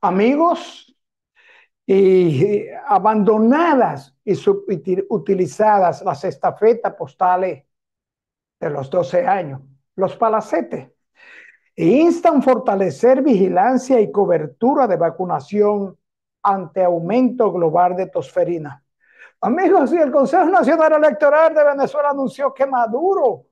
Amigos, y abandonadas y subutilizadas las estafetas postales de los 12 años, los palacetes, e instan fortalecer vigilancia y cobertura de vacunación ante aumento global de tosferina. Amigos, y el Consejo Nacional Electoral de Venezuela anunció que Maduro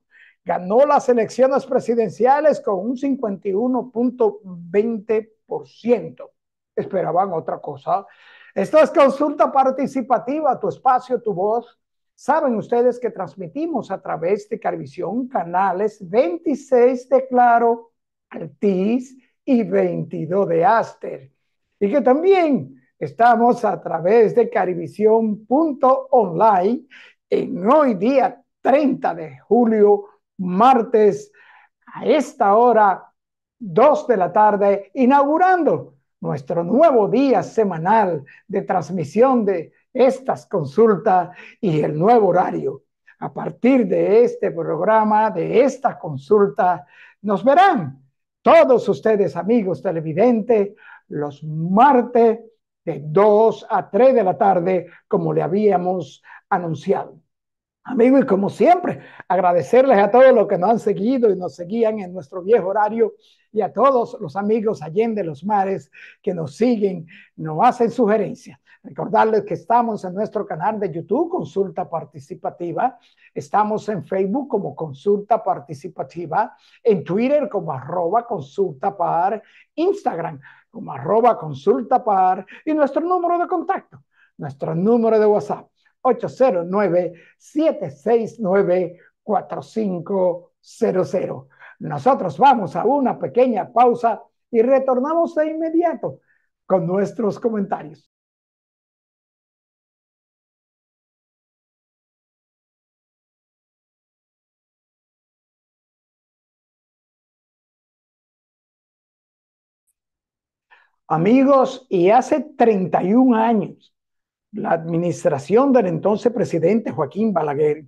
ganó las elecciones presidenciales con un 51.20%. Esperaban otra cosa. Esto es Consulta Participativa, tu espacio, tu voz. Saben ustedes que transmitimos a través de Carvisión, canales 26 de Claro, Altiz y 22 de Aster. Y que también estamos a través de carivisión.online en hoy día 30 de julio, martes, a esta hora, 2 de la tarde, inaugurando nuestro nuevo día semanal de transmisión de estas consultas y el nuevo horario. A partir de este programa, de esta consulta, nos verán todos ustedes, amigos televidentes, los martes de 2 a 3 de la tarde, como le habíamos anunciado. Amigos, y como siempre, agradecerles a todos los que nos han seguido y nos seguían en nuestro viejo horario y a todos los amigos allende los mares que nos siguen, nos hacen sugerencias. Recordarles que estamos en nuestro canal de YouTube, Consulta Participativa. Estamos en Facebook como Consulta Participativa, en Twitter como @consultapar, Instagram como @consultapar y nuestro número de contacto, nuestro número de WhatsApp. 809-769-4500. Nosotros vamos a una pequeña pausa y retornamos de inmediato con nuestros comentarios. Amigos, y hace 31 años, la administración del entonces presidente Joaquín Balaguer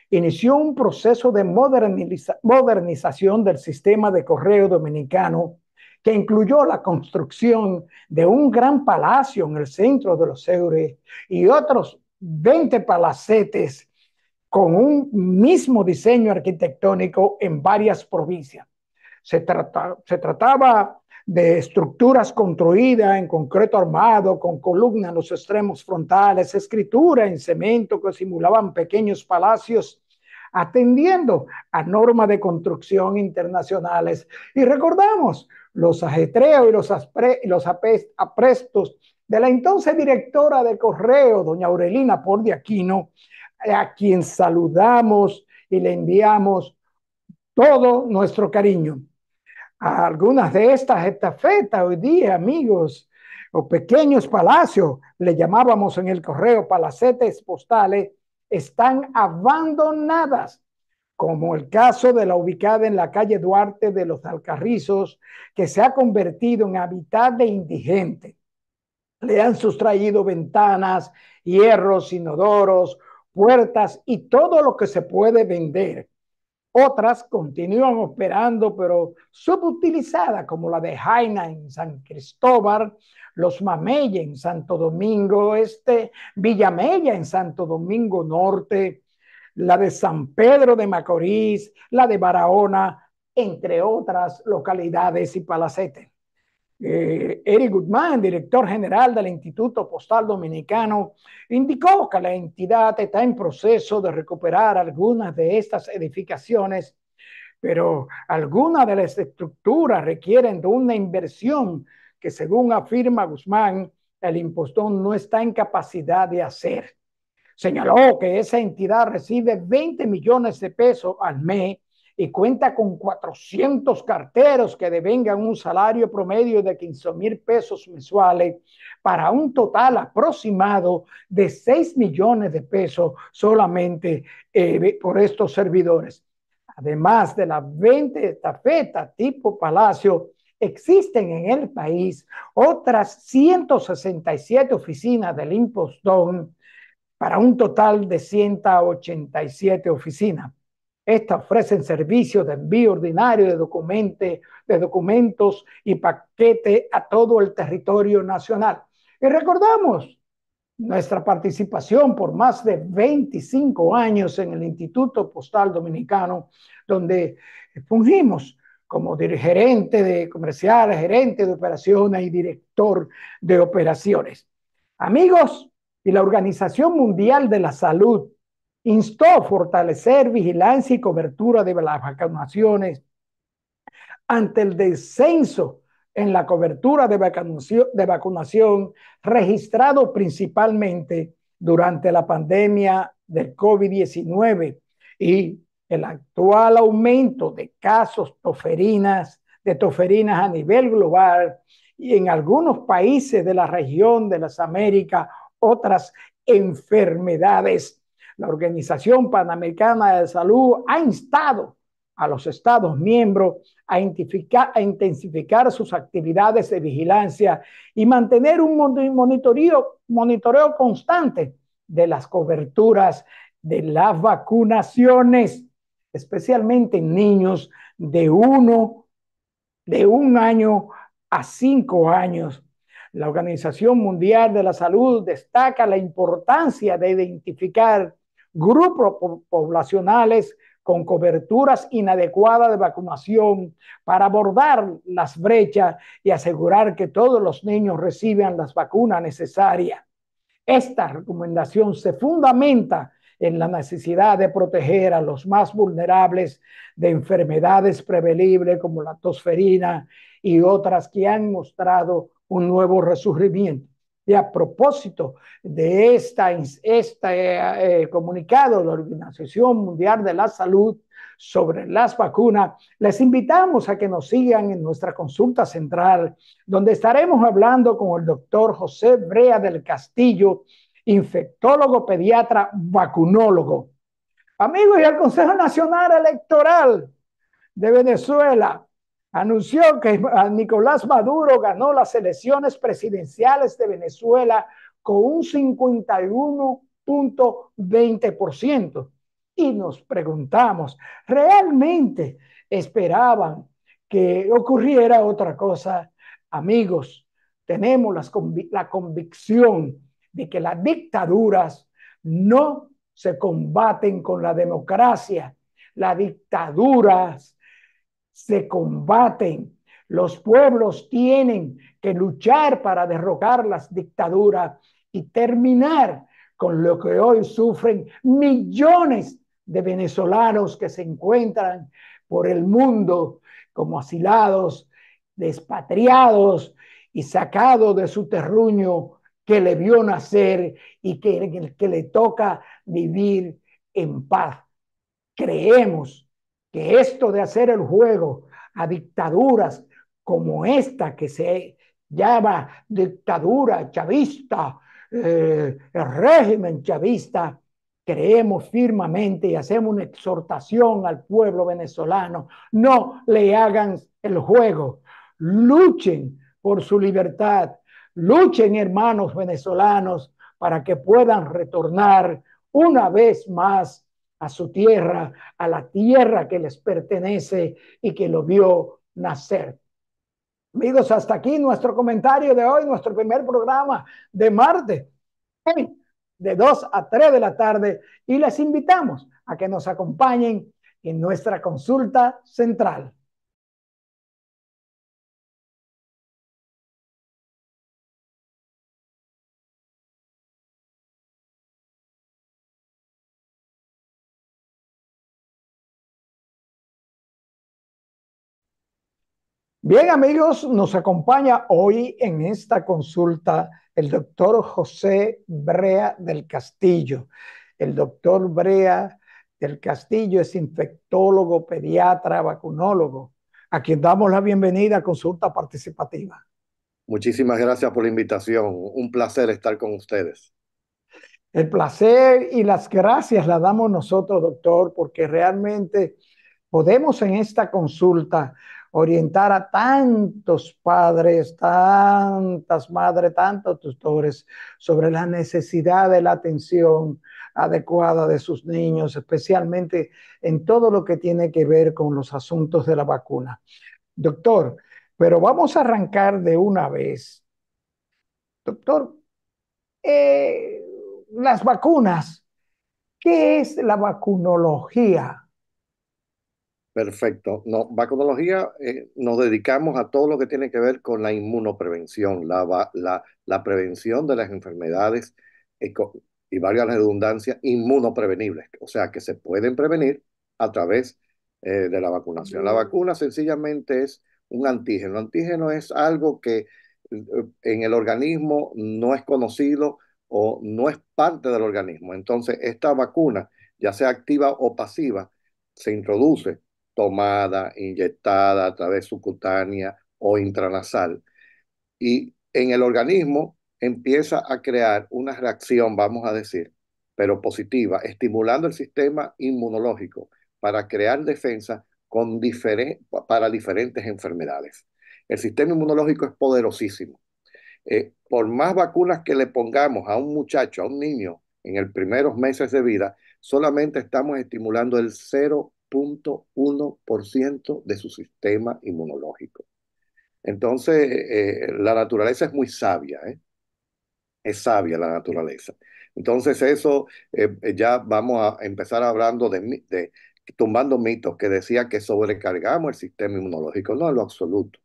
inició un proceso de modernización del sistema de correo dominicano que incluyó la construcción de un gran palacio en el centro de los Eures y otros 20 palacetes con un mismo diseño arquitectónico en varias provincias. Se trataba de estructuras construidas en concreto armado, con columnas en los extremos frontales, escritura en cemento que simulaban pequeños palacios, atendiendo a normas de construcción internacionales. Y recordamos los ajetreos y los aprestos de la entonces directora de Correo, doña Aurelina Por Aquino, a quien saludamos y le enviamos todo nuestro cariño. A algunas de estas estafetas hoy día, amigos, o pequeños palacios, le llamábamos en el correo palacetes postales, están abandonadas, como el caso de la ubicada en la calle Duarte de los Alcarrizos, que se ha convertido en hábitat de indigente. Le han sustraído ventanas, hierros, inodoros, puertas y todo lo que se puede vender. Otras continúan operando, pero subutilizadas, como la de Jaina en San Cristóbal, Los Mameyes en Santo Domingo Este, Villamella en Santo Domingo Norte, la de San Pedro de Macorís, la de Barahona, entre otras localidades y palacetes. Eric Guzmán, director general del Instituto Postal Dominicano, indicó que la entidad está en proceso de recuperar algunas de estas edificaciones, pero algunas de las estructuras requieren de una inversión que, según afirma Guzmán, el impostor no está en capacidad de hacer. Señaló que esa entidad recibe 20 millones de pesos al mes y cuenta con 400 carteros que devengan un salario promedio de 15,000 pesos mensuales para un total aproximado de 6 millones de pesos solamente por estos servidores. Además de las 20 estafetas tipo Palacio, existen en el país otras 167 oficinas del impostón para un total de 187 oficinas. Estas ofrecen servicios de envío ordinario de documentos y paquete a todo el territorio nacional. Y recordamos nuestra participación por más de 25 años en el Instituto Postal Dominicano, donde fungimos como gerente de comercial, gerente de operaciones y director de operaciones. Amigos, y la Organización Mundial de la Salud instó a fortalecer vigilancia y cobertura de las vacunaciones ante el descenso en la cobertura de vacunación registrado principalmente durante la pandemia del COVID-19 y el actual aumento de casos de toferinas a nivel global y en algunos países de la región de las Américas, otras enfermedades. La Organización Panamericana de Salud ha instado a los Estados miembros a intensificar sus actividades de vigilancia y mantener un monitoreo constante de las coberturas de las vacunaciones, especialmente en niños de un año a 5 años. La Organización Mundial de la Salud destaca la importancia de identificar grupos poblacionales con coberturas inadecuadas de vacunación para abordar las brechas y asegurar que todos los niños reciban las vacunas necesarias. Esta recomendación se fundamenta en la necesidad de proteger a los más vulnerables de enfermedades prevenibles como la tosferina y otras que han mostrado un nuevo resurgimiento. Y a propósito de este comunicado de la Organización Mundial de la Salud sobre las vacunas, les invitamos a que nos sigan en nuestra consulta central, donde estaremos hablando con el doctor José Brea del Castillo, infectólogo, pediatra, vacunólogo. Amigos, y el Consejo Nacional Electoral de Venezuela anunció que Nicolás Maduro ganó las elecciones presidenciales de Venezuela con un 51.20%. Y nos preguntamos, ¿realmente esperaban que ocurriera otra cosa? Amigos, tenemos la convicción de que las dictaduras no se combaten con la democracia. Las dictaduras se combaten. Los pueblos tienen que luchar para derrocar las dictaduras y terminar con lo que hoy sufren millones de venezolanos que se encuentran por el mundo como asilados, despatriados y sacados de su terruño que le vio nacer y que le toca vivir en paz. Creemos que esto de hacer el juego a dictaduras como esta que se llama dictadura chavista, el régimen chavista, creemos firmemente y hacemos una exhortación al pueblo venezolano: no le hagan el juego, luchen por su libertad, luchen, hermanos venezolanos, para que puedan retornar una vez más a su tierra, a la tierra que les pertenece y que lo vio nacer. Amigos, hasta aquí nuestro comentario de hoy, nuestro primer programa de martes, de 2 a 3 de la tarde, y les invitamos a que nos acompañen en nuestra consulta central. Bien, amigos, nos acompaña hoy en esta consulta el doctor José Brea del Castillo. El doctor Brea del Castillo es infectólogo, pediatra, vacunólogo, a quien damos la bienvenida a Consulta Participativa. Muchísimas gracias por la invitación. Un placer estar con ustedes. El placer y las gracias las damos nosotros, doctor, porque realmente podemos en esta consulta orientar a tantos padres, tantas madres, tantos tutores sobre la necesidad de la atención adecuada de sus niños, especialmente en todo lo que tiene que ver con los asuntos de la vacuna. Doctor, pero vamos a arrancar de una vez. Doctor, eh, las vacunas, ¿qué es la vacunología? Perfecto. No, vacunología, nos dedicamos a todo lo que tiene que ver con la inmunoprevención, la prevención de las enfermedades eh, co- y valga la redundancia, inmunoprevenibles, o sea, que se pueden prevenir a través de la vacunación. La vacuna sencillamente es un antígeno. El antígeno es algo que en el organismo no es conocido o no es parte del organismo. Entonces, esta vacuna, ya sea activa o pasiva, se introduce tomada, inyectada a través subcutánea o intranasal. Y en el organismo empieza a crear una reacción, vamos a decir, pero positiva, estimulando el sistema inmunológico para crear defensa para diferentes enfermedades. El sistema inmunológico es poderosísimo. Por más vacunas que le pongamos a un muchacho, a un niño, en los primeros meses de vida, solamente estamos estimulando el 0,1% de su sistema inmunológico. Entonces, la naturaleza es muy sabia, ¿eh? Es sabia la naturaleza. Entonces, eso ya vamos a empezar hablando de tumbando mitos que decía que sobrecargamos el sistema inmunológico. No, en lo absoluto.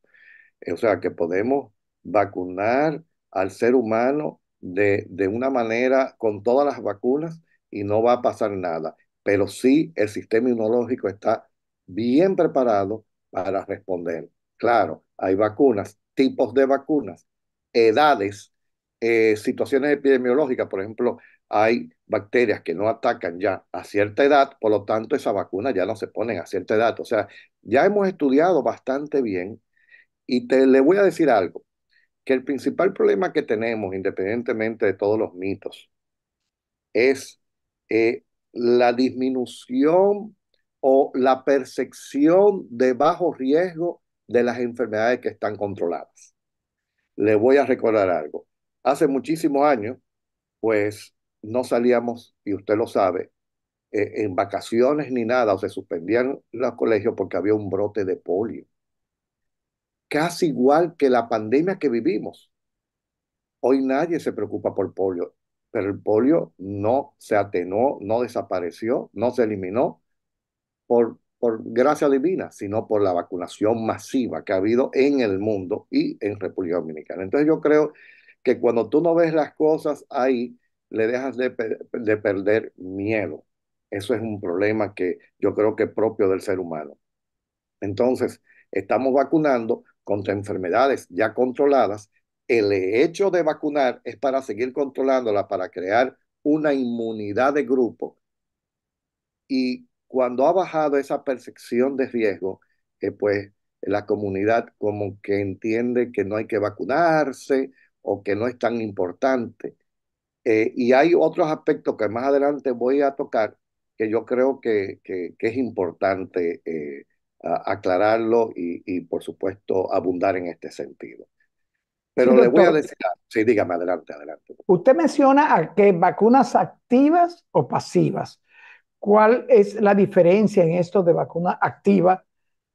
O sea, que podemos vacunar al ser humano de una manera con todas las vacunas y no va a pasar nada. Pero sí el sistema inmunológico está bien preparado para responder. Claro, hay vacunas, tipos de vacunas, edades, situaciones epidemiológicas. Por ejemplo, hay bacterias que no atacan ya a cierta edad, por lo tanto, esa vacuna ya no se ponen a cierta edad. O sea, ya hemos estudiado bastante bien y le voy a decir algo, que el principal problema que tenemos, independientemente de todos los mitos, es la disminución o la percepción de bajo riesgo de las enfermedades que están controladas. Le voy a recordar algo. Hace muchísimos años, pues no salíamos, y usted lo sabe, en vacaciones ni nada, o se suspendían los colegios porque había un brote de polio. Casi igual que la pandemia que vivimos. Hoy nadie se preocupa por polio, pero el polio no se atenuó, no desapareció, no se eliminó por gracia divina, sino por la vacunación masiva que ha habido en el mundo y en República Dominicana. Entonces yo creo que cuando tú no ves las cosas ahí, le dejas de perder miedo. Eso es un problema que yo creo que es propio del ser humano. Entonces, estamos vacunando contra enfermedades ya controladas. El hecho de vacunar es para seguir controlándola, para crear una inmunidad de grupo. Y cuando ha bajado esa percepción de riesgo, pues la comunidad como que entiende que no hay que vacunarse o que no es tan importante. Y hay otros aspectos que más adelante voy a tocar que yo creo que es importante aclararlo y, por supuesto, abundar en este sentido. Sí, Pero le voy a doctor. decir, sí, dígame, adelante, adelante. Usted menciona a que vacunas activas o pasivas. ¿Cuál es la diferencia en esto de vacuna activa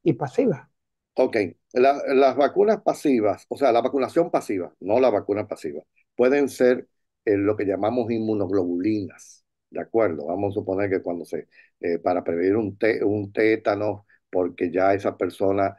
y pasiva? Ok, las vacunas pasivas, o sea, la vacunación pasiva, no la vacuna pasiva, pueden ser lo que llamamos inmunoglobulinas, ¿de acuerdo? Vamos a suponer que para prevenir un tétano, porque ya esa persona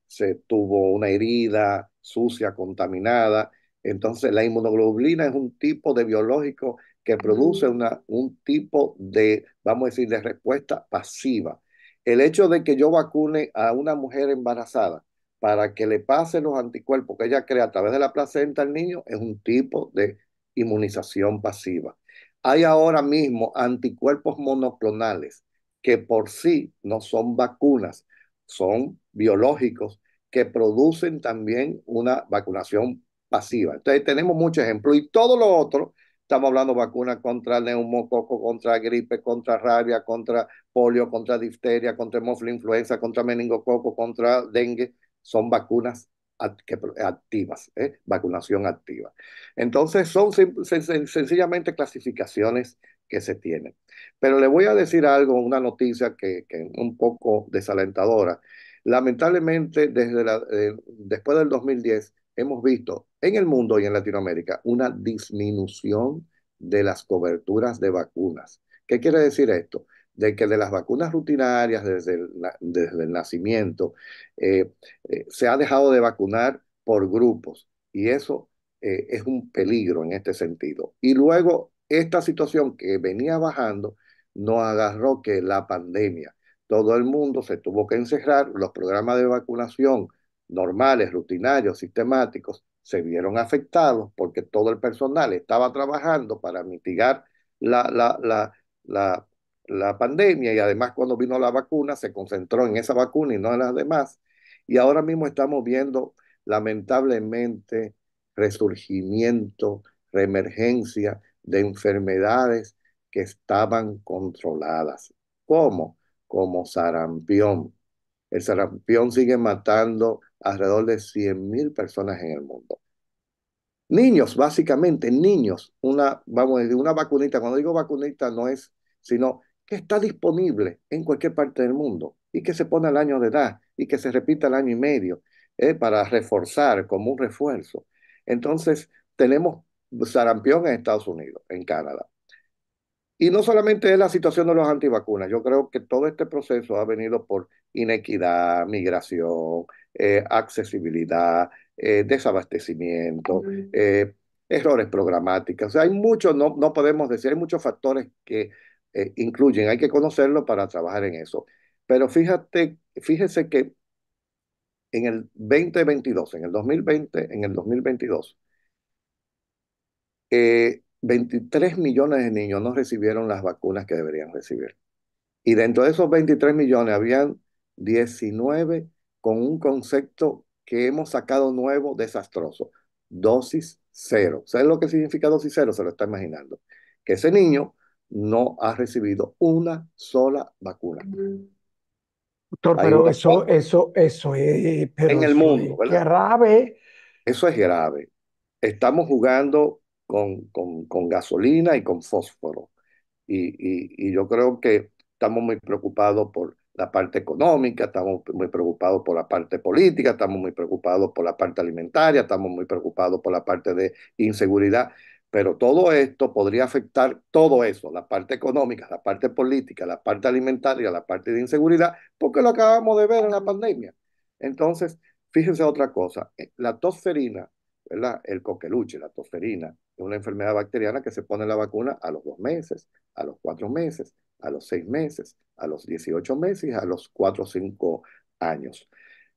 se tuvo una herida sucia, contaminada, entonces la inmunoglobulina es un tipo de biológico que produce un tipo de, vamos a decir, de respuesta pasiva. El hecho de que yo vacune a una mujer embarazada para que le pasen los anticuerpos que ella crea a través de la placenta al niño es un tipo de inmunización pasiva. Hay ahora mismo anticuerpos monoclonales que por sí no son vacunas, son biológicos que producen también una vacunación pasiva. Entonces tenemos muchos ejemplos y todo lo otro, estamos hablando de vacunas contra neumococo, contra gripe, contra rabia, contra polio, contra difteria, contra hemófilo influenza, contra meningococo, contra dengue, son vacunas activas, vacunación activa. Entonces son sencillamente clasificaciones que se tienen. Pero le voy a decir algo, una noticia que es un poco desalentadora. Lamentablemente, después del 2010, hemos visto en el mundo y en Latinoamérica una disminución de las coberturas de vacunas. ¿Qué quiere decir esto? De que de las vacunas rutinarias desde el nacimiento, eh, se ha dejado de vacunar por grupos y eso es un peligro en este sentido. Y luego esta situación que venía bajando nos agarró que la pandemia, todo el mundo se tuvo que encerrar, los programas de vacunación normales, rutinarios, sistemáticos, se vieron afectados porque todo el personal estaba trabajando para mitigar la, la, la, la, la pandemia y además cuando vino la vacuna se concentró en esa vacuna y no en las demás. Y ahora mismo estamos viendo lamentablemente resurgimiento, reemergencia de enfermedades que estaban controladas. ¿Cómo? Como sarampión. El sarampión sigue matando alrededor de 100.000 personas en el mundo. Niños, básicamente, niños. Vamos a decir, una vacunita. Cuando digo vacunita no es, sino que está disponible en cualquier parte del mundo y que se pone al año de edad y que se repita al año y medio, para reforzar como un refuerzo. Entonces, tenemos sarampión en Estados Unidos, en Canadá. Y no solamente es la situación de los antivacunas, yo creo que todo este proceso ha venido por inequidad, migración, accesibilidad, desabastecimiento, errores programáticos. O sea, hay muchos, no podemos decir, hay muchos factores que incluyen, hay que conocerlo para trabajar en eso. Pero fíjese que en el 2022, en el 2020, en el 2022, 23 millones de niños no recibieron las vacunas que deberían recibir. Y dentro de esos 23 millones habían 19 con un concepto que hemos sacado nuevo, desastroso. Dosis cero. ¿Sabes lo que significa dosis cero? Se lo está imaginando. Que ese niño no ha recibido una sola vacuna. Doctor, Hay pero unos pocos en el eso mundo, es ¿verdad? grave. Eso es grave. Estamos jugando con gasolina y con fósforo. Y yo creo que estamos muy preocupados por la parte económica, estamos muy preocupados por la parte política, estamos muy preocupados por la parte alimentaria, estamos muy preocupados por la parte de inseguridad, pero todo esto podría afectar todo eso, la parte económica, la parte política, la parte alimentaria, la parte de inseguridad, porque lo acabamos de ver en la pandemia. Entonces, fíjense otra cosa, la tosferina, ¿verdad? El coqueluche, la tosferina, es una enfermedad bacteriana que se pone la vacuna a los 2 meses, a los 4 meses, a los 6 meses, a los 18 meses y a los 4 o 5 años.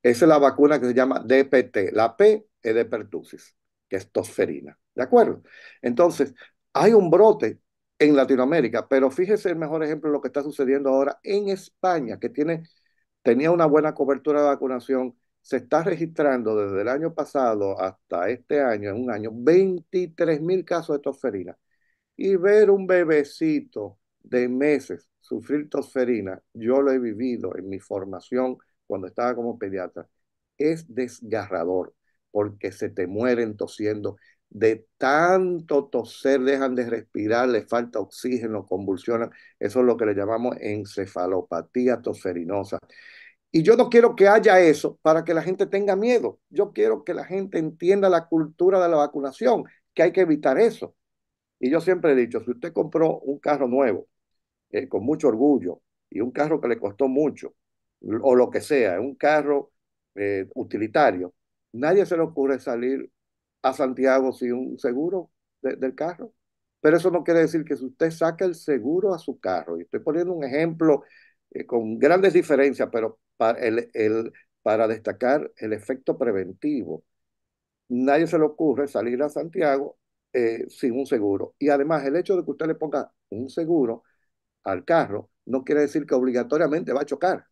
Esa es la vacuna que se llama DPT. La P es de pertussis, que es tosferina. ¿De acuerdo? Entonces, hay un brote en Latinoamérica, pero fíjese el mejor ejemplo de lo que está sucediendo ahora en España, que tenía una buena cobertura de vacunación. Se está registrando desde el año pasado hasta este año, en un año, 23.000 casos de tosferina. Y ver un bebecito de meses sufrir tosferina, yo lo he vivido en mi formación cuando estaba como pediatra, es desgarrador porque se te mueren tosiendo. De tanto toser, dejan de respirar, les falta oxígeno, convulsionan. Eso es lo que le llamamos encefalopatía tosferinosa. Y yo no quiero que haya eso para que la gente tenga miedo. Yo quiero que la gente entienda la cultura de la vacunación, que hay que evitar eso. Y yo siempre he dicho, si usted compró un carro nuevo, con mucho orgullo, y un carro que le costó mucho, o lo que sea, un carro utilitario, nadie se le ocurre salir a Santiago sin un seguro del carro. Pero eso no quiere decir que si usted saca el seguro a su carro, y estoy poniendo un ejemplo con grandes diferencias, pero para destacar el efecto preventivo, nadie se le ocurre salir a Santiago sin un seguro. Y además, el hecho de que usted le ponga un seguro al carro no quiere decir que obligatoriamente va a chocar.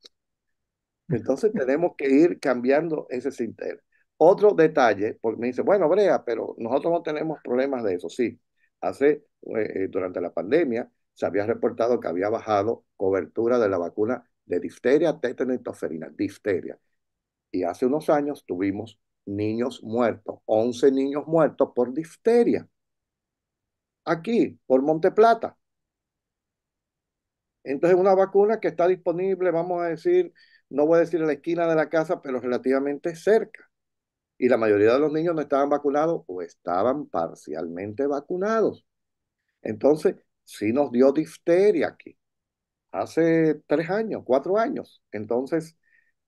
Entonces tenemos que ir cambiando ese sistema. Otro detalle, porque me dice, bueno, Brea, pero nosotros no tenemos problemas de eso. Sí, durante la pandemia se había reportado que había bajado cobertura de la vacuna de difteria, tétano y tosferina, difteria. Y hace unos años tuvimos niños muertos, 11 niños muertos por difteria, aquí, por Monte Plata. Entonces, una vacuna que está disponible, vamos a decir, no voy a decir en la esquina de la casa, pero relativamente cerca. Y la mayoría de los niños no estaban vacunados o estaban parcialmente vacunados. Entonces, sí nos dio difteria aquí, hace 3 años, 4 años. Entonces,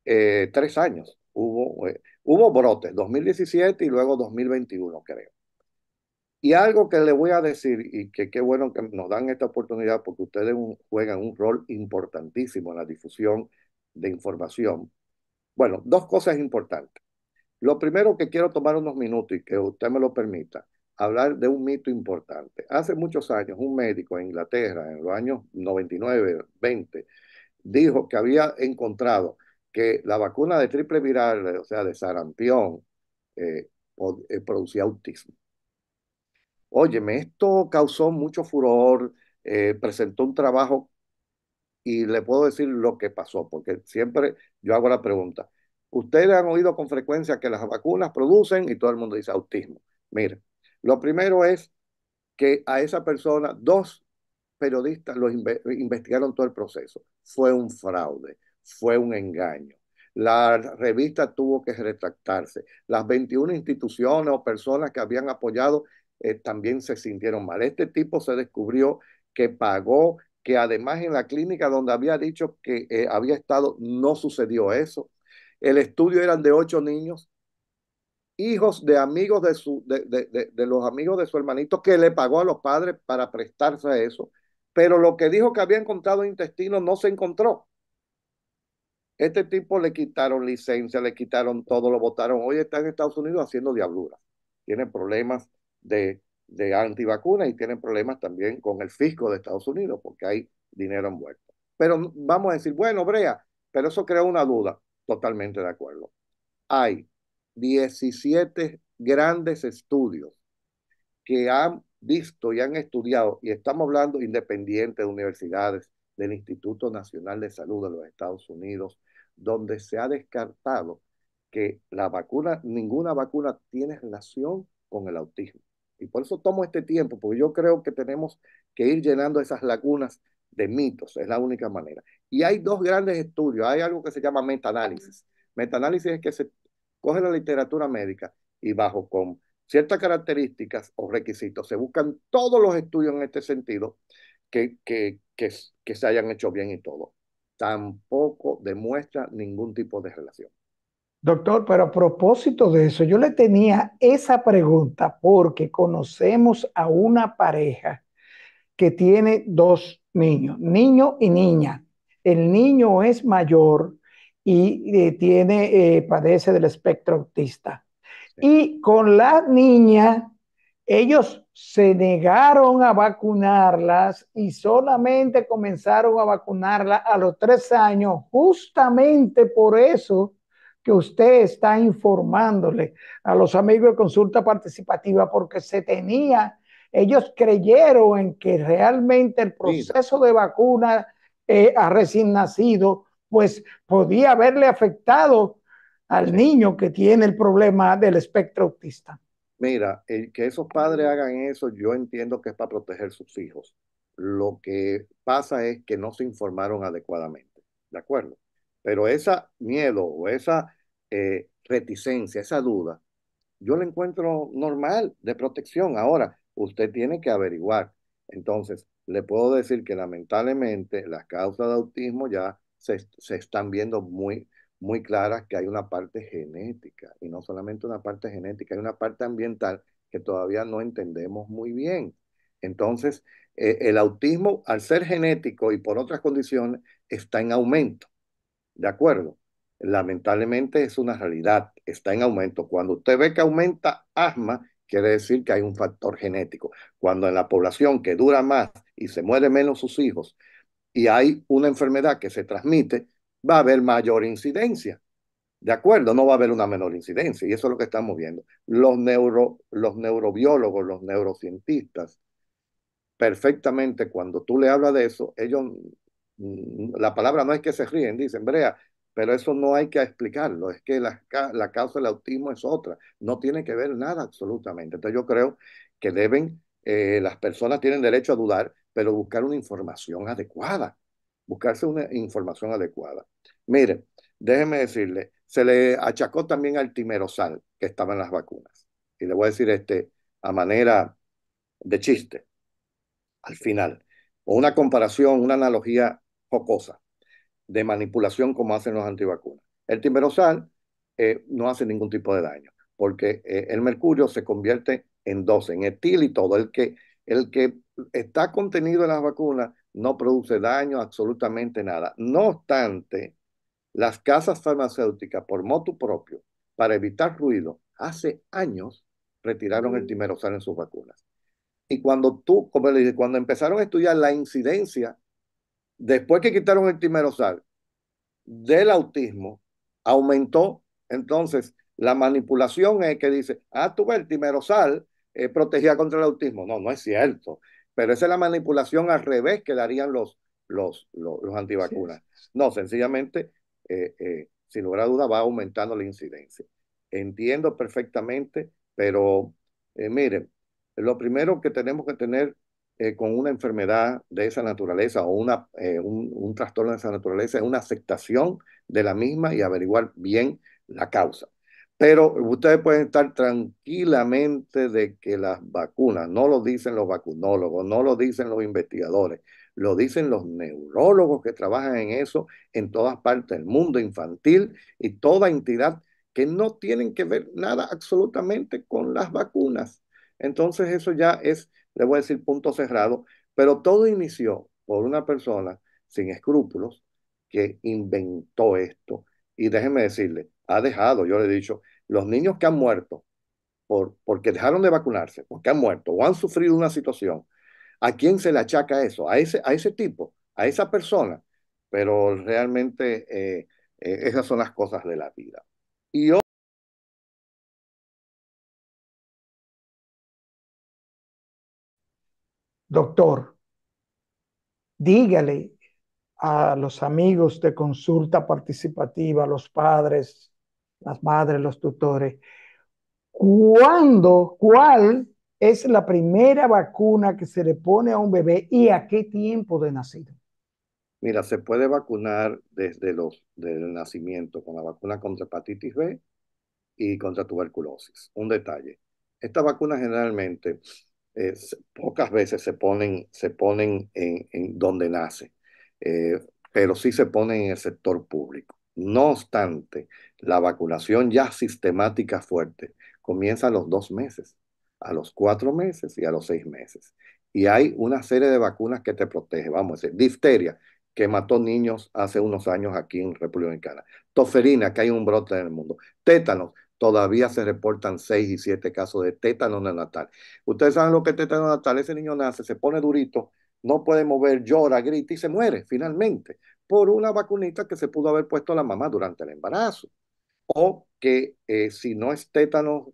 3 años hubo brotes, 2017 y luego 2021, creo. Y algo que le voy a decir, y que qué bueno que nos dan esta oportunidad, porque ustedes juegan un rol importantísimo en la difusión de información. Bueno, dos cosas importantes. Lo primero que quiero tomar unos minutos y que usted me lo permita, hablar de un mito importante. Hace muchos años, un médico en Inglaterra, en los años 99, 20, dijo que había encontrado que la vacuna de triple viral, o sea, de sarampión, producía autismo. Óyeme, esto causó mucho furor, presentó un trabajo y le puedo decir lo que pasó, porque siempre yo hago la pregunta. Ustedes han oído con frecuencia que las vacunas producen y todo el mundo dice autismo. Mire, lo primero es que a esa persona, dos periodistas investigaron todo el proceso. Fue un fraude, fue un engaño. La revista tuvo que retractarse. Las 21 instituciones o personas que habían apoyado también se sintieron mal. Este tipo se descubrió que pagó, que además en la clínica donde había dicho que había estado, no sucedió eso. El estudio eran de 8 niños, hijos de amigos de los amigos de su hermanito, que le pagó a los padres para prestarse a eso, pero lo que dijo que había encontrado intestino no se encontró. Este tipo le quitaron licencia, le quitaron todo, lo votaron. Hoy está en Estados Unidos haciendo diabluras. Tiene problemas de antivacunas y tiene problemas también con el fisco de Estados Unidos porque hay dinero envuelto. Pero vamos a decir, bueno, Brea, pero eso crea una duda. Totalmente de acuerdo. Hay 17 grandes estudios que han visto y han estudiado, y estamos hablando independiente de universidades, del Instituto Nacional de Salud de los Estados Unidos, donde se ha descartado que la vacuna, ninguna vacuna tiene relación con el autismo. Y por eso tomo este tiempo, porque yo creo que tenemos que ir llenando esas lagunas de mitos, es la única manera. Y hay dos grandes estudios, hay algo que se llama metaanálisis. Metaanálisis es que se coge la literatura médica y bajo con ciertas características o requisitos se buscan todos los estudios en este sentido que se hayan hecho bien y todo. Tampoco demuestra ningún tipo de relación. Doctor, pero a propósito de eso, yo le tenía esa pregunta porque conocemos a una pareja que tiene dos niños, niño y niña. El niño es mayor y padece del espectro autista. Sí, Y con la niña, ellos se negaron a vacunarlas y solamente comenzaron a vacunarla a los 3 años, justamente por eso que usted está informándole a los amigos de consulta participativa, porque ellos creyeron en que realmente el mira, proceso de vacuna a recién nacido, pues podía haberle afectado al sí. niño que tiene el problema del espectro autista. Mira, el que esos padres hagan eso, yo entiendo que es para proteger sus hijos. Lo que pasa es que no se informaron adecuadamente, ¿de acuerdo? Pero esa miedo o esa reticencia, esa duda, yo la encuentro normal de protección. Ahora, usted tiene que averiguar. Entonces, le puedo decir que lamentablemente las causas de autismo ya se están viendo muy claras, que hay una parte genética y no solamente una parte genética, hay una parte ambiental que todavía no entendemos muy bien. Entonces, el autismo, al ser genético y por otras condiciones, está en aumento. ¿De acuerdo? Lamentablemente es una realidad, está en aumento. Cuando usted ve que aumenta asma, quiere decir que hay un factor genético. Cuando en la población que dura más y se muere menos sus hijos y hay una enfermedad que se transmite, va a haber mayor incidencia. ¿De acuerdo? No va a haber una menor incidencia y eso es lo que estamos viendo. Los neurobiólogos, los neurocientistas, perfectamente cuando tú le hablas de eso, ellos, la palabra no es que se ríen, dicen, Brea, pero eso no hay que explicarlo, es que la causa del autismo es otra, no tiene que ver nada absolutamente. Entonces yo creo que las personas tienen derecho a dudar, pero buscar una información adecuada. buscarse una información adecuada. Mire, déjeme decirle, se le achacó también al timerosal que estaba en las vacunas. Y le voy a decir a manera de chiste, al final, o una comparación, una analogía jocosa de manipulación como hacen los antivacunas. El timerosal no hace ningún tipo de daño, porque el mercurio se convierte en 12, en etil y todo. El que está contenido en las vacunas no produce daño, absolutamente nada. No obstante, las casas farmacéuticas, por motu propio, para evitar ruido, hace años retiraron el timerosal en sus vacunas. Y cuando como le dije, cuando empezaron a estudiar la incidencia, después que quitaron el timerosal, del autismo aumentó. Entonces, la manipulación es que dice, tú ves, el timerosal protegía contra el autismo. No, no es cierto. Pero esa es la manipulación al revés que darían los Sí, antivacunas. No, sencillamente, sin lugar a duda, va aumentando la incidencia. Entiendo perfectamente, pero miren, lo primero que tenemos que tener con una enfermedad de esa naturaleza o un trastorno de esa naturaleza es una aceptación de la misma y averiguar bien la causa. Pero ustedes pueden estar tranquilamente de que las vacunas, no lo dicen los vacunólogos, no lo dicen los investigadores, lo dicen los neurólogos que trabajan en eso en todas partes del mundo infantil y toda entidad que no tienen que ver nada absolutamente con las vacunas. Entonces eso ya es, le voy a decir, punto cerrado, pero todo inició por una persona sin escrúpulos que inventó esto. Y déjenme decirle, ha dejado, yo le he dicho, los niños que han muerto porque dejaron de vacunarse, porque han muerto o han sufrido una situación, ¿a quién se le achaca eso? A ese tipo, a esa persona. Pero realmente esas son las cosas de la vida. Y doctor, dígale a los amigos de consulta participativa, los padres, las madres, los tutores, cuál es la primera vacuna que se le pone a un bebé y a qué tiempo de nacido. mira, se puede vacunar desde el nacimiento con la vacuna contra hepatitis B y contra tuberculosis. Un detalle, estas vacunas generalmente pocas veces se ponen en donde nace, eh, pero sí se ponen en el sector público. No obstante, la vacunación ya sistemática fuerte comienza a los 2 meses, a los 4 meses y a los 6 meses. Y hay una serie de vacunas que te protege. Vamos a decir, difteria, que mató niños hace unos años aquí en República Dominicana. Toferina, que hay un brote en el mundo. Tétanos, todavía se reportan 6 y 7 casos de tétano neonatal. Ustedes saben lo que es tétano neonatal. Ese niño nace, se pone durito, no puede mover, llora, grita y se muere finalmente por una vacunita que se pudo haber puesto a la mamá durante el embarazo. O que si no es tétano,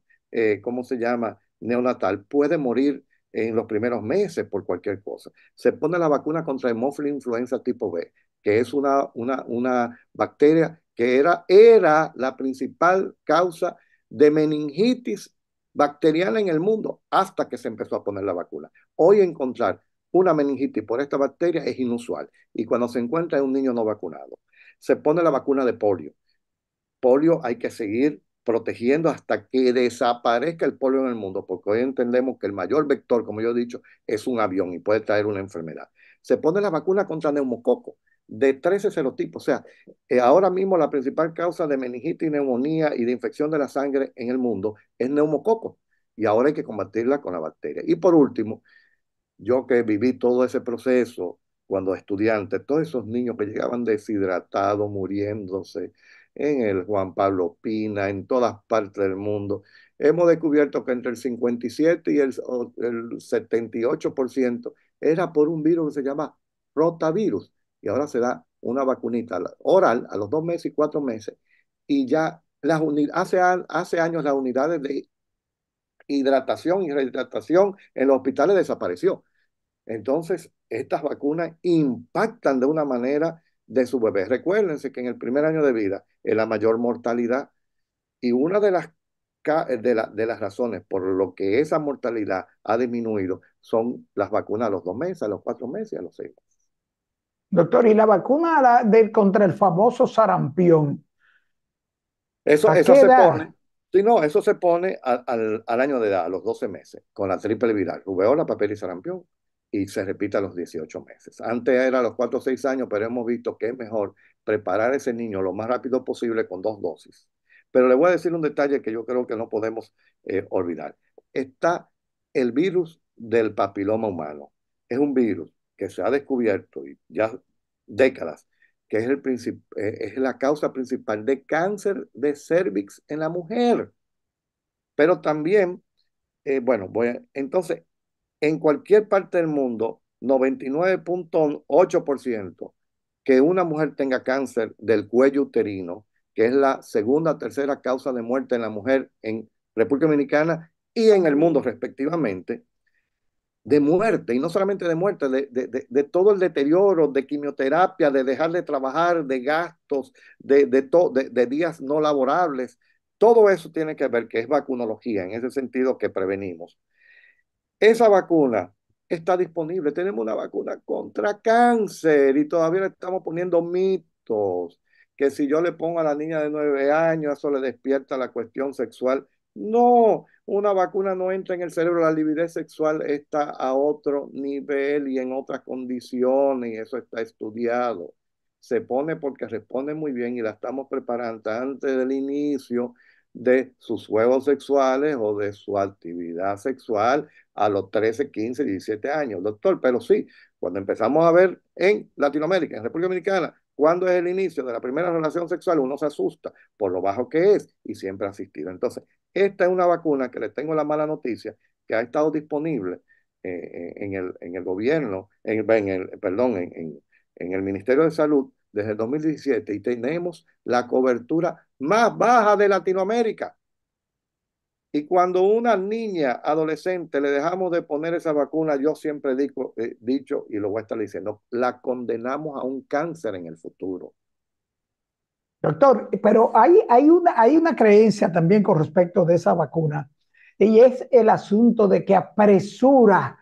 ¿cómo se llama? Neonatal, puede morir en los primeros meses por cualquier cosa. Se pone la vacuna contra hemófila influenza tipo B, que es una bacteria que era la principal causa de meningitis bacteriana en el mundo hasta que se empezó a poner la vacuna. Hoy encontrar una meningitis por esta bacteria es inusual y cuando se encuentra en un niño no vacunado. Se pone la vacuna de polio hay que seguir protegiendo hasta que desaparezca el polio en el mundo, porque hoy entendemos que el mayor vector, como yo he dicho, es un avión y puede traer una enfermedad. Se pone la vacuna contra neumococo de 13 serotipos, o sea, ahora mismo la principal causa de meningitis, neumonía y de infección de la sangre en el mundo es neumococo y ahora hay que combatirla con la bacteria. Y por último, yo que viví todo ese proceso cuando estudiante, todos esos niños que llegaban deshidratados, muriéndose en el Juan Pablo Pina, en todas partes del mundo, hemos descubierto que entre el 57 y el 78% era por un virus que se llama rotavirus. Y ahora se da una vacunita oral a los 2 meses y 4 meses. Y ya hace años las unidades de hidratación y rehidratación en los hospitales desapareció. Entonces, estas vacunas impactan de una manera de su bebé. Recuérdense que en el primer año de vida es la mayor mortalidad y una de las razones por lo que esa mortalidad ha disminuido son las vacunas a los 2 meses, a los 4 meses y a los 6 meses. Doctor, y la vacuna contra el famoso sarampión, ¿a Eso qué se edad? pone, sí, no, eso se pone al año de edad, a los 12 meses, con la triple viral, rubeola, papel y sarampión, y se repite a los 18 meses. Antes era a los 4 o 6 años, pero hemos visto que es mejor preparar a ese niño lo más rápido posible con 2 dosis. Pero le voy a decir un detalle que yo creo que no podemos olvidar. Está el virus del papiloma humano. Es un virus que se ha descubierto y ya décadas que es, es la causa principal de cáncer de cervix en la mujer. Pero también, bueno, entonces, en cualquier parte del mundo, 99,8% que una mujer tenga cáncer del cuello uterino, que es la segunda o tercera causa de muerte en la mujer en República Dominicana y en el mundo respectivamente, de muerte, y no solamente de muerte, de todo el deterioro, de quimioterapia, de dejar de trabajar, de gastos, de días no laborables. Todo eso tiene que ver, que es vacunología, en ese sentido que prevenimos. Esa vacuna está disponible. Tenemos una vacuna contra cáncer y todavía le estamos poniendo mitos. Que si yo le pongo a la niña de 9 años, eso le despierta la cuestión sexual. No, una vacuna no entra en el cerebro. La lividez sexual está a otro nivel y en otras condiciones y eso está estudiado. Se pone porque responde muy bien y la estamos preparando antes del inicio de sus juegos sexuales o de su actividad sexual a los 13, 15, 17 años, doctor. Pero sí, cuando empezamos a ver en Latinoamérica, en República Dominicana, cuando es el inicio de la primera relación sexual, uno se asusta por lo bajo que es y siempre ha asistido. Entonces, esta es una vacuna que les tengo la mala noticia, que ha estado disponible en el gobierno, perdón, en el Ministerio de Salud desde el 2017 y tenemos la cobertura más baja de Latinoamérica. Y cuando una niña adolescente le dejamos de poner esa vacuna, yo siempre digo, dicho y lo voy a estar diciendo, la condenamos a un cáncer en el futuro. Doctor, pero hay una creencia también con respecto de esa vacuna, y es el asunto de que apresura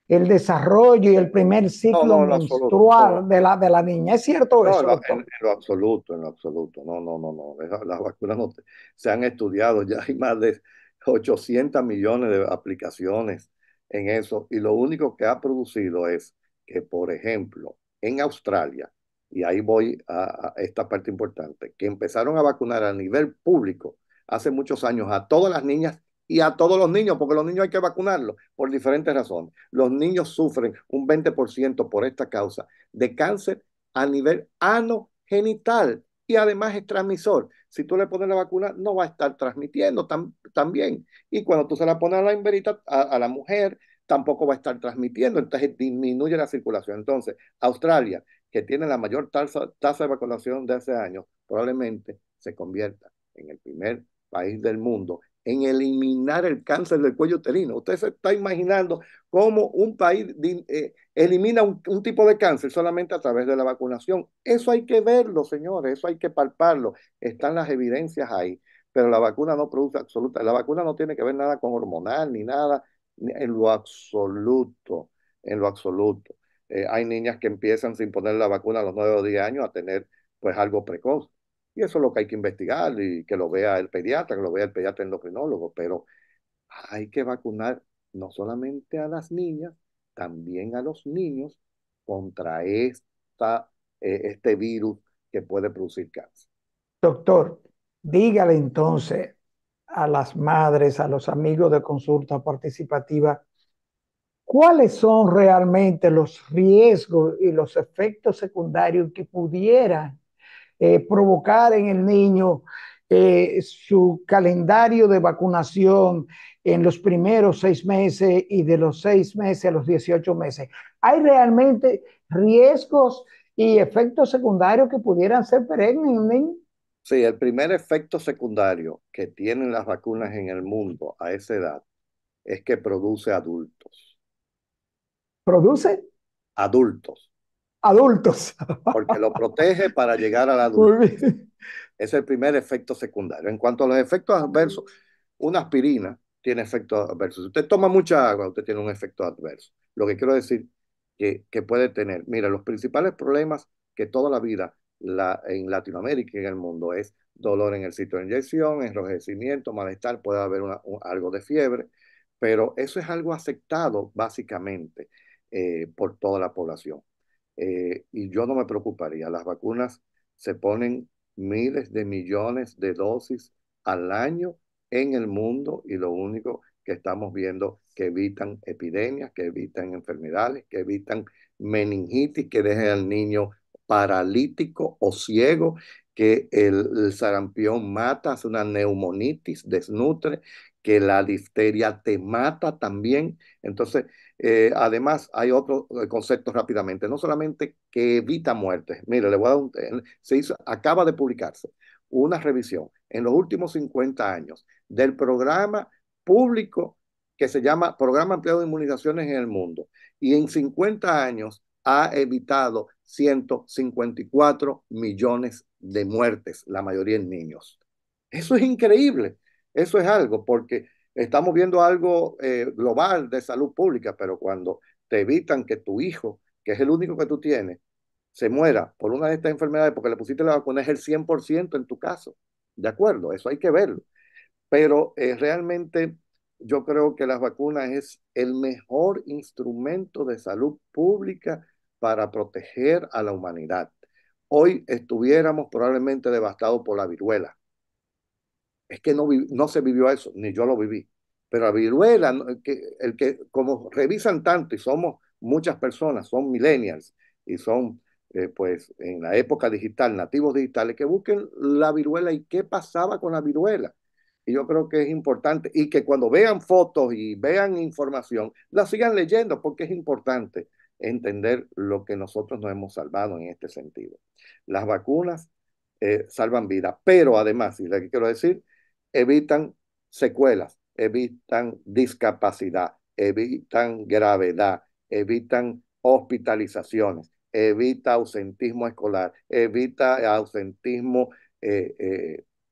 el desarrollo y el primer No, ciclo no, en lo absoluto. No, menstrual de la niña. ¿Es cierto no, eso, doctor? en lo absoluto, en lo absoluto. No, no, no, no. Las vacunas no se han estudiado, ya hay más de 800 millones de aplicaciones en eso. Y lo único que ha producido es que, por ejemplo, en Australia, y ahí voy a esta parte importante, que empezaron a vacunar a nivel público hace muchos años a todas las niñas y a todos los niños, porque los niños hay que vacunarlos por diferentes razones. Los niños sufren un 20% por esta causa de cáncer a nivel anogenital y además es transmisor. Si tú le pones la vacuna, no va a estar transmitiendo también. Y cuando tú se la pones a la hembrita, a la mujer, tampoco va a estar transmitiendo. Entonces disminuye la circulación. Entonces, Australia, que tiene la mayor tasa de vacunación de hace años, probablemente se convierta en el primer país del mundo en eliminar el cáncer del cuello uterino. Usted se está imaginando cómo un país elimina un tipo de cáncer solamente a través de la vacunación. Eso hay que verlo, señores, eso hay que palparlo. Están las evidencias ahí, pero la vacuna no produce absoluta, la vacuna no tiene que ver nada con hormonal ni nada en lo absoluto, en lo absoluto. Hay niñas que empiezan sin poner la vacuna a los 9 o 10 años a tener pues algo precoz. Y eso es lo que hay que investigar y que lo vea el pediatra, que lo vea el pediatra endocrinólogo, pero hay que vacunar no solamente a las niñas, también a los niños contra este virus que puede producir cáncer. Doctor, dígale entonces a las madres, a los amigos de consulta participativa, cuáles son realmente los riesgos y los efectos secundarios que pudieran provocar en el niño su calendario de vacunación en los primeros 6 meses y de los 6 meses a los 18 meses. ¿Hay realmente riesgos y efectos secundarios que pudieran ser perennes en un niño? Sí, el primer efecto secundario que tienen las vacunas en el mundo a esa edad es que produce adultos, Produce adultos, adultos. porque lo protege para llegar a la Muy adultez. bien. Es el primer efecto secundario. En cuanto a los efectos adversos, una aspirina tiene efectos adversos. Si usted toma mucha agua, usted tiene un efecto adverso. Lo que quiero decir, que puede tener. Mira, los principales problemas que toda la vida en Latinoamérica y en el mundo es dolor en el sitio de inyección, enrojecimiento, malestar, puede haber algo de fiebre, pero eso es algo aceptado básicamente por toda la población. Y yo no me preocuparía. Las vacunas se ponen miles de millones de dosis al año en el mundo y lo único que estamos viendo que evitan epidemias, que evitan enfermedades, que evitan meningitis, que dejen al niño paralítico o ciego, que el sarampión mata, hace una neumonitis, desnutre, que la difteria te mata también. Entonces, además, hay otro concepto rápidamente, no solamente que evita muertes. Mire, le voy a dar acaba de publicarse una revisión en los últimos 50 años del programa público que se llama Programa Ampliado de Inmunizaciones en el Mundo. Y en 50 años ha evitado 154 millones de muertes, la mayoría en niños. Eso es increíble. Eso es algo, porque estamos viendo algo global de salud pública, pero cuando te evitan que tu hijo, que es el único que tú tienes, se muera por una de estas enfermedades porque le pusiste la vacuna, es el 100% en tu caso. De acuerdo, eso hay que verlo. Pero realmente yo creo que las vacunas es el mejor instrumento de salud pública para proteger a la humanidad. Hoy estuviéramos probablemente devastados por la viruela. Es que no se vivió eso, ni yo lo viví. Pero la viruela, como revisan tanto y somos muchas personas, son millennials y son, pues, en la época digital, nativos digitales, que busquen la viruela y qué pasaba con la viruela. Y yo creo que es importante y que cuando vean fotos y vean información, la sigan leyendo porque es importante entender lo que nosotros nos hemos salvado en este sentido. Las vacunas salvan vidas, pero además, y lo que quiero decir, evitan secuelas, evitan discapacidad, evitan gravedad, evitan hospitalizaciones, evita ausentismo escolar, evita ausentismo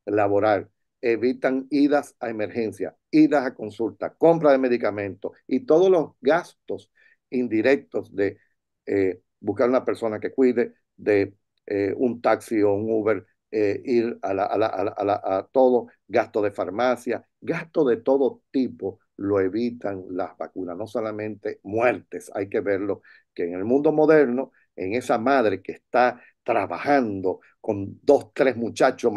laboral, evitan idas a emergencia, idas a consulta, compra de medicamentos y todos los gastos indirectos de buscar una persona que cuide, de un taxi o un Uber, ir a todo, gasto de farmacia, gasto de todo tipo, lo evitan las vacunas, no solamente muertes, hay que verlo, que en el mundo moderno, en esa madre que está trabajando con dos, tres muchachos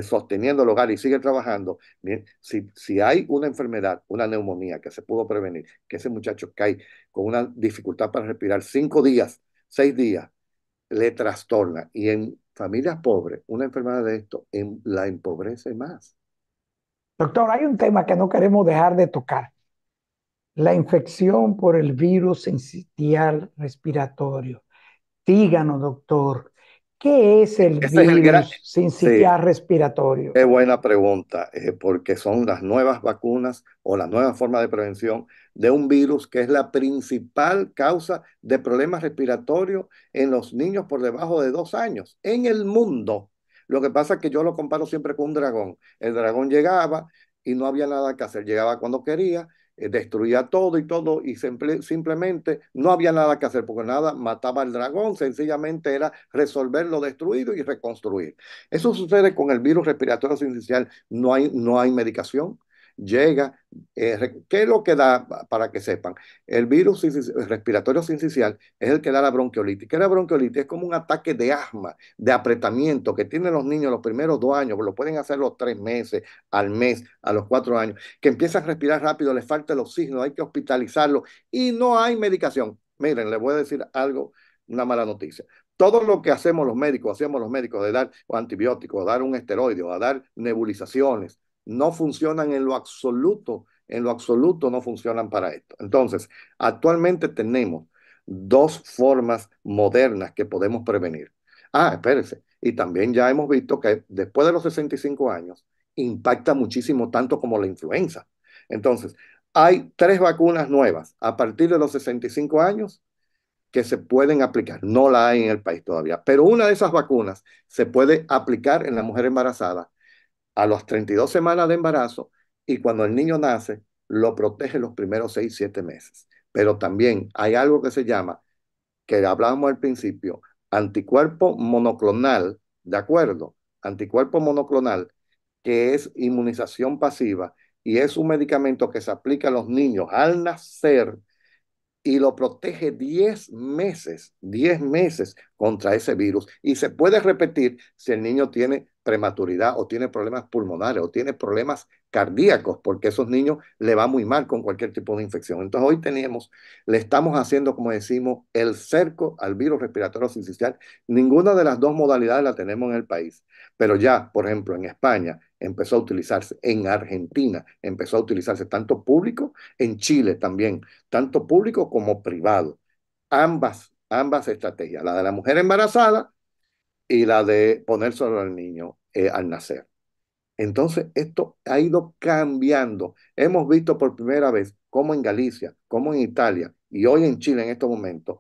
sosteniendo el hogar y sigue trabajando, bien, si hay una enfermedad, una neumonía que se pudo prevenir, que ese muchacho cae con una dificultad para respirar 5 días, 6 días, le trastorna. Y en familias pobres, una enfermedad de esto la empobrece más. Doctor, hay un tema que no queremos dejar de tocar, la infección por el virus sincitial respiratorio. Díganos, doctor, ¿qué es el Ese es el gran... virus Sí, sincitial respiratorio? qué buena pregunta, porque son las nuevas vacunas o la nueva forma de prevención de un virus que es la principal causa de problemas respiratorios en los niños por debajo de 2 años en el mundo. Lo que pasa es que yo lo comparo siempre con un dragón. El dragón llegaba y no había nada que hacer. Llegaba cuando quería, destruía todo y simplemente no había nada que hacer porque nada mataba al dragón. Sencillamente era resolver lo destruido y reconstruir. Eso sucede con el virus respiratorio sincicial. No hay medicación. Llega, ¿qué es lo que da para que sepan? El virus respiratorio sincicial es el que da la bronquiolitis. ¿Qué es la bronquiolitis? Es como un ataque de asma, de apretamiento que tienen los niños los primeros 2 años, lo pueden hacer los 3 meses, al mes, a los 4 años, que empiezan a respirar rápido, les falta el oxígeno, hay que hospitalizarlo y no hay medicación. Miren, les voy a decir algo, una mala noticia. Todo lo que hacemos los médicos de dar antibióticos, dar un esteroide, o dar nebulizaciones, no funcionan en lo absoluto no funcionan para esto. Entonces, actualmente tenemos dos formas modernas que podemos prevenir. Espérese, y también ya hemos visto que después de los 65 años impacta muchísimo tanto como la influenza. Entonces, hay 3 vacunas nuevas a partir de los 65 años que se pueden aplicar. No la hay en el país todavía, pero una de esas vacunas se puede aplicar en la mujer embarazada a las 32 semanas de embarazo y cuando el niño nace, lo protege los primeros 6, 7 meses. pero también hay algo que se llama, que hablábamos al principio, anticuerpo monoclonal, ¿de acuerdo? Anticuerpo monoclonal, que es inmunización pasiva y es un medicamento que se aplica a los niños al nacer y lo protege 10 meses contra ese virus. Y se puede repetir si el niño tiene prematuridad o tiene problemas pulmonares o tiene problemas cardíacos, porque a esos niños le va muy mal con cualquier tipo de infección. Entonces hoy le estamos haciendo, como decimos, el cerco al virus respiratorio sincicial. Ninguna de las dos modalidades la tenemos en el país, pero ya, por ejemplo, en España empezó a utilizarse, en Argentina empezó a utilizarse tanto público, en Chile también tanto público como privado. Ambas estrategias, la de la mujer embarazada y la de ponérselo al niño al nacer. Entonces, esto ha ido cambiando. Hemos visto por primera vez cómo en Galicia, cómo en Italia y hoy en Chile en estos momentos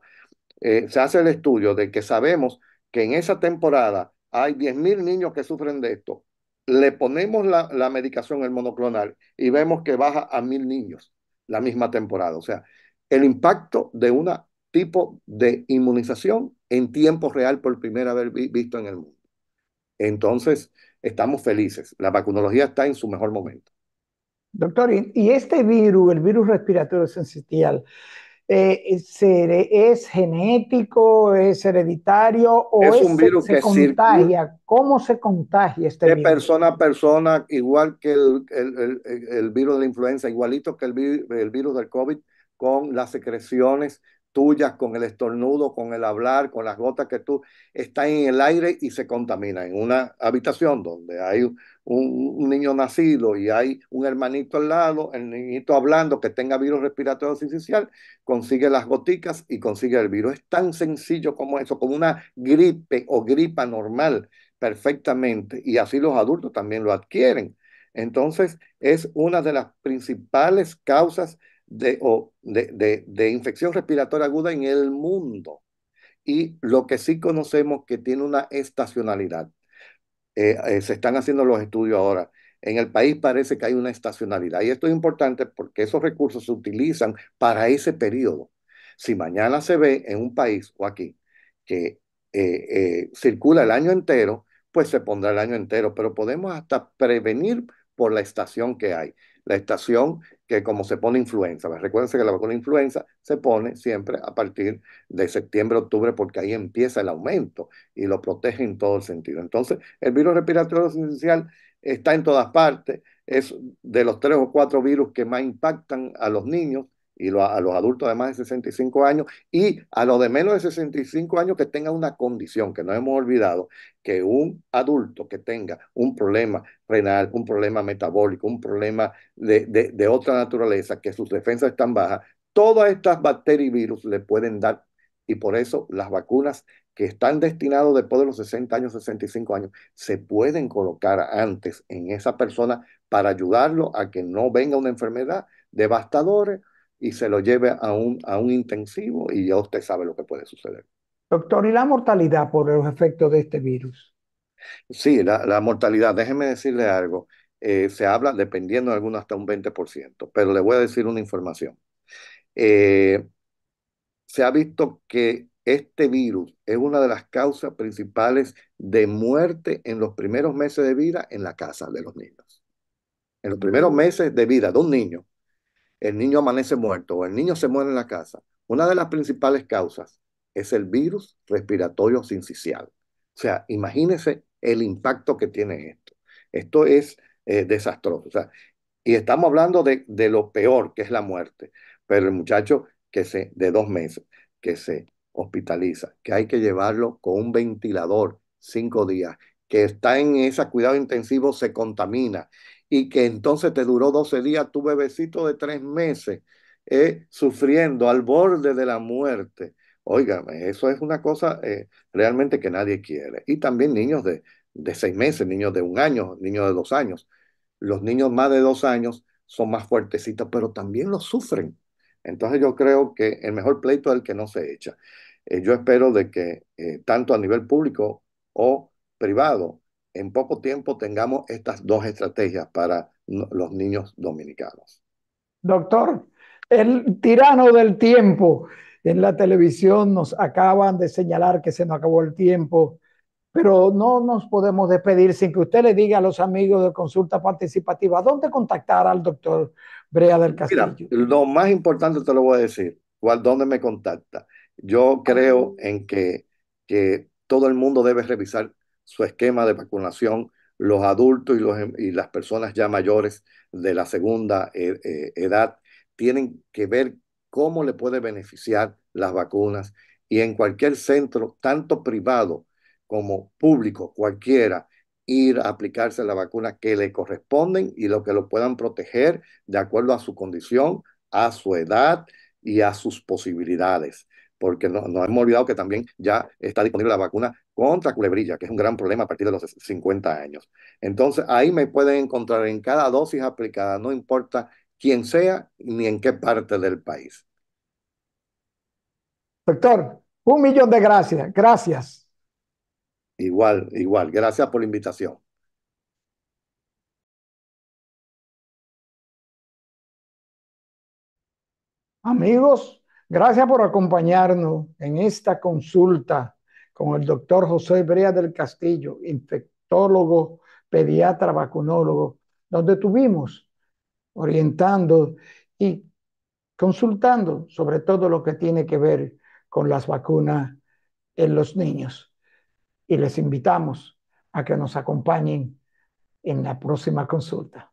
se hace el estudio de que sabemos que en esa temporada hay 10.000 niños que sufren de esto. Le ponemos la medicación, el monoclonal, y vemos que baja a 1.000 niños la misma temporada. O sea, el impacto de un tipo de inmunización en tiempo real por primera vez visto en el mundo. Entonces, estamos felices. La vacunología está en su mejor momento. Doctor, y este virus, el virus respiratorio sincitial, ¿es genético, es hereditario o Es un virus se que circula contagia? ¿Cómo se contagia este de virus? persona a persona, igual que el virus de la influenza, igualito que el virus del COVID, con las secreciones tuyas, con el estornudo, con el hablar, con las gotas que tú estás en el aire y se contamina. En una habitación donde hay un niño nacido y hay un hermanito al lado, el niñito hablando que tenga virus respiratorio sincicial, consigue las goticas y consigue el virus. Es tan sencillo como eso, como una gripe o gripa normal perfectamente y así los adultos también lo adquieren. Entonces, es una de las principales causas de infección respiratoria aguda en el mundo. Y lo que sí conocemos que tiene una estacionalidad. Se están haciendo los estudios ahora. En el país parece que hay una estacionalidad y esto es importante porque esos recursos se utilizan para ese periodo. Si mañana se ve en un país o aquí que circula el año entero, pues se pondrá el año entero, pero podemos hasta prevenir por la estación que hay. La estación que como se pone influenza, recuérdense que la vacuna influenza se pone siempre a partir de septiembre, octubre, porque ahí empieza el aumento y lo protege en todo el sentido. Entonces, el virus respiratorio sincicial está en todas partes, es de los 3 o 4 virus que más impactan a los niños y a los adultos de más de 65 años y a los de menos de 65 años que tengan una condición, que no hemos olvidado que un adulto que tenga un problema renal, un problema metabólico, un problema de otra naturaleza, que sus defensas están bajas, todas estas bacterias y virus le pueden dar y por eso las vacunas que están destinados después de los 60 años, 65 años, se pueden colocar antes en esa persona para ayudarlo a que no venga una enfermedad devastadora y se lo lleve a un intensivo y ya usted sabe lo que puede suceder. Doctor, ¿y la mortalidad por los efectos de este virus? Sí, la mortalidad, déjeme decirle algo, se habla dependiendo de algunos hasta un 20%, pero le voy a decir una información. Eh, Se ha visto que este virus es una de las causas principales de muerte en los primeros meses de vida en la casa de los niños. En los primeros meses de vida de un niño, el niño amanece muerto o el niño se muere en la casa. Una de las principales causas es el virus respiratorio sincicial. O sea, imagínese el impacto que tiene esto. Esto es desastroso. O sea, y estamos hablando de lo peor, que es la muerte. Pero el muchacho de 2 meses, que se hospitaliza, que hay que llevarlo con un ventilador 5 días, que está en ese cuidado intensivo, se contamina, y que entonces te duró 12 días tu bebecito de 3 meses, sufriendo al borde de la muerte. Óigame, eso es una cosa realmente que nadie quiere. Y también niños de 6 meses, niños de 1 año, niños de 2 años. Los niños más de 2 años son más fuertecitos, pero también lo sufren. Entonces yo creo que el mejor pleito es el que no se echa. Yo espero de que tanto a nivel público o privado, en poco tiempo tengamos estas dos estrategias para los niños dominicanos. Doctor, el tirano del tiempo. En la televisión nos acaban de señalar que se nos acabó el tiempo, pero no nos podemos despedir sin que usted le diga a los amigos de Consulta Participativa dónde contactar al doctor Brea del Mira, Castillo. lo más importante te lo voy a decir, ¿dónde me contacta? Yo creo en que todo el mundo debe revisar su esquema de vacunación, los adultos y las personas ya mayores de la segunda edad tienen que ver cómo le puede beneficiar las vacunas y en cualquier centro, tanto privado como público, cualquiera, ir a aplicarse la vacuna que le corresponden y lo que lo puedan proteger de acuerdo a su condición, a su edad y a sus posibilidades. Porque no hemos olvidado que también ya está disponible la vacuna contra culebrilla, que es un gran problema a partir de los 50 años. Entonces, ahí me pueden encontrar en cada dosis aplicada, no importa quién sea ni en qué parte del país. Doctor, 1 millón de gracias. Gracias. Igual, igual. Gracias por la invitación. Amigos, gracias por acompañarnos en esta consulta con el doctor José Brea del Castillo, infectólogo, pediatra, vacunólogo, donde tuvimos orientando y consultando sobre todo lo que tiene que ver con las vacunas en los niños. Y les invitamos a que nos acompañen en la próxima consulta.